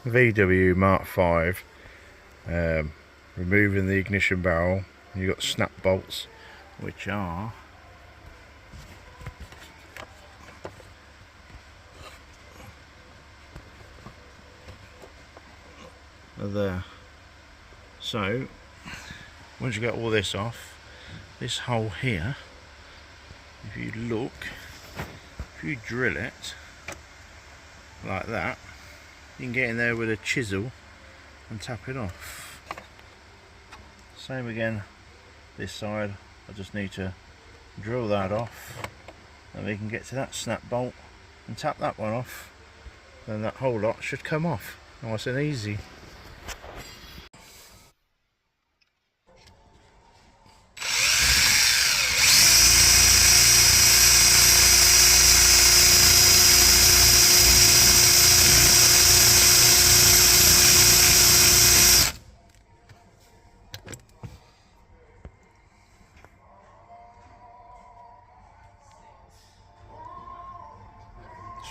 VW Mark 5, removing the ignition barrel. You've got snap bolts, which are there. So once you get all this off, this hole here, if you look, if you drill it like that, you can get in there with a chisel and tap it off. Same again this side. I just need to drill that off and we can get to that snap bolt and tap that one off, then that whole lot should come off nice and easy.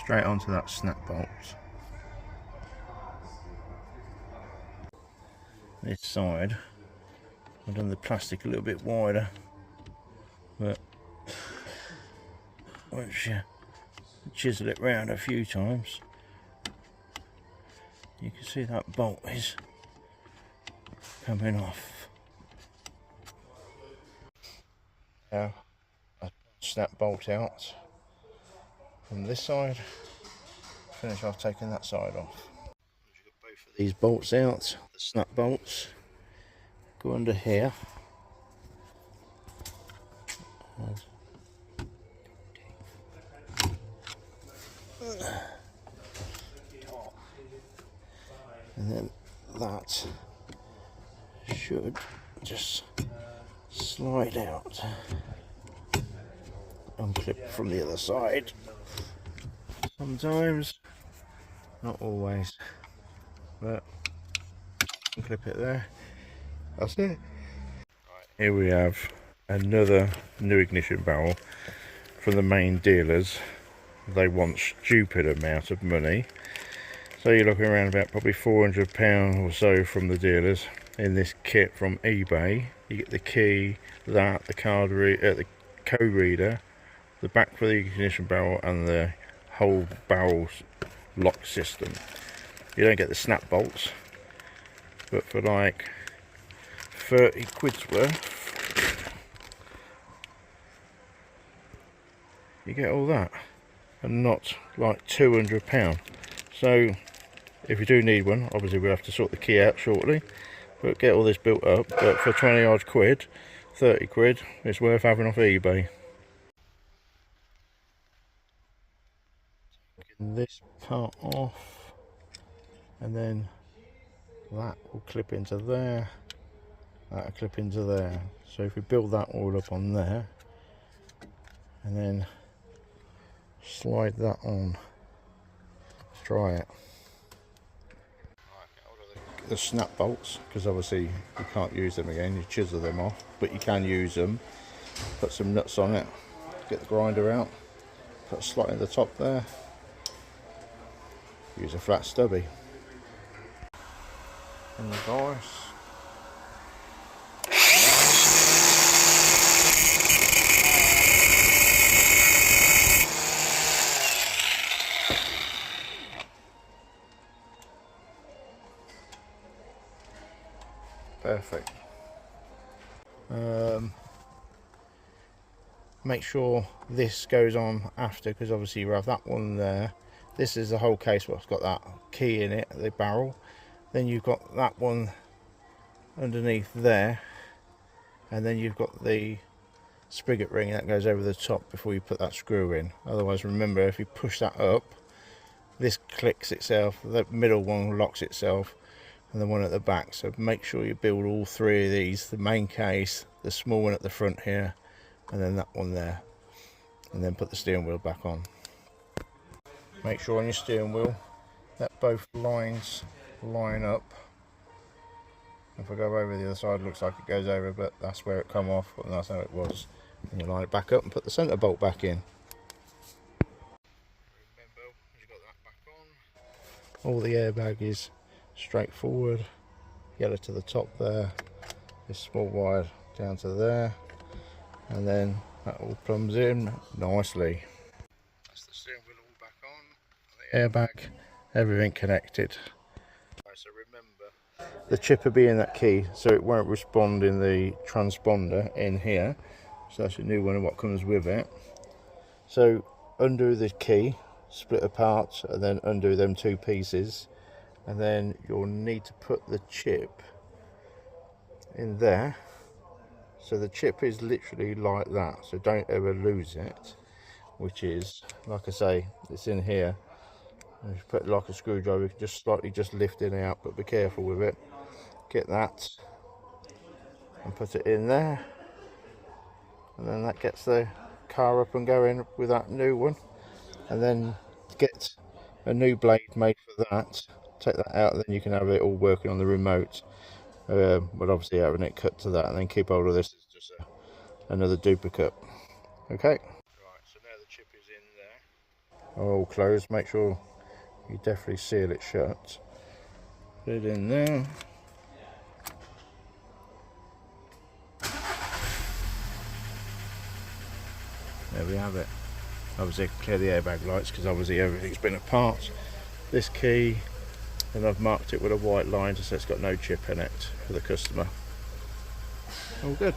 Straight onto that snap bolt. This side, I've done the plastic a little bit wider, but once you chisel it round a few times, you can see that bolt is coming off. Now I snap bolt out from this side, finish off taking that side off. You've got both of these bolts out, the snap bolts go under here. And then that should just slide out, unclip from the other side. Sometimes, not always, but clip it there. That's it. Right, here we have another new ignition barrel from the main dealers. They want stupid amount of money, so you're looking around about probably £400 or so from the dealers. In this kit from eBay, you get the key, that, the card the code reader, the back for the ignition barrel, and the whole barrel lock system. You don't get the snap bolts, but for like 30 quid's worth you get all that, and not like £200. So if you do need one, obviously we'll have to sort the key out shortly, but get all this built up. But for 20 odd quid, 30 quid, it's worth having off eBay. This part off, and then that will clip into there, that will clip into there. So if we build that all up on there and then slide that on, try it. The snap bolts, because obviously you can't use them again, you chisel them off, but you can use them. Put some nuts on it, get the grinder out, put a slot in the top there, use a flat stubby and the vise. Perfect. Make sure this goes on after, because obviously you have that one there. This is the whole case what's got that key in it, the barrel. Then you've got that one underneath there, and then you've got the spigot ring that goes over the top before you put that screw in. Otherwise, remember, if you push that up, this clicks itself, the middle one locks itself, and the one at the back. So make sure you build all three of these, the main case, the small one at the front here, and then that one there, and then put the steering wheel back on. Make sure on your steering wheel that both lines line up. If I go over the other side, it looks like it goes over, but that's where it come off, and that's how it was. And you line it back up and put the centre bolt back in. Remember, you got that back on. All the airbag is straightforward. Yellow to the top there, this small wire down to there, and then that all plumbs in nicely. That's the steering wheel all back on, the airbag, everything connected. So remember, the chip will be in that key, so it won't respond in the transponder in here. So that's a new one and what comes with it. So undo the key, split apart, and then undo them two pieces, and then you'll need to put the chip in there. So the chip is literally like that, so don't ever lose it, which is, like I say, it's in here. If you put it like a screwdriver, you can just slightly just lift it out, but be careful with it. Get that and put it in there, and then that gets the car up and going with that new one. And then get a new blade made for that, take that out, and then you can have it all working on the remote, but obviously having it cut to that, and then keep hold of this as just another duplicate. Okay, right, so now the chip is in there, all closed. Make sure you definitely seal it shut. Put it in there. There we have it. Obviously clear the airbag lights because obviously everything's been apart. This key, and I've marked it with a white line to say it's got no chip in it for the customer. All good.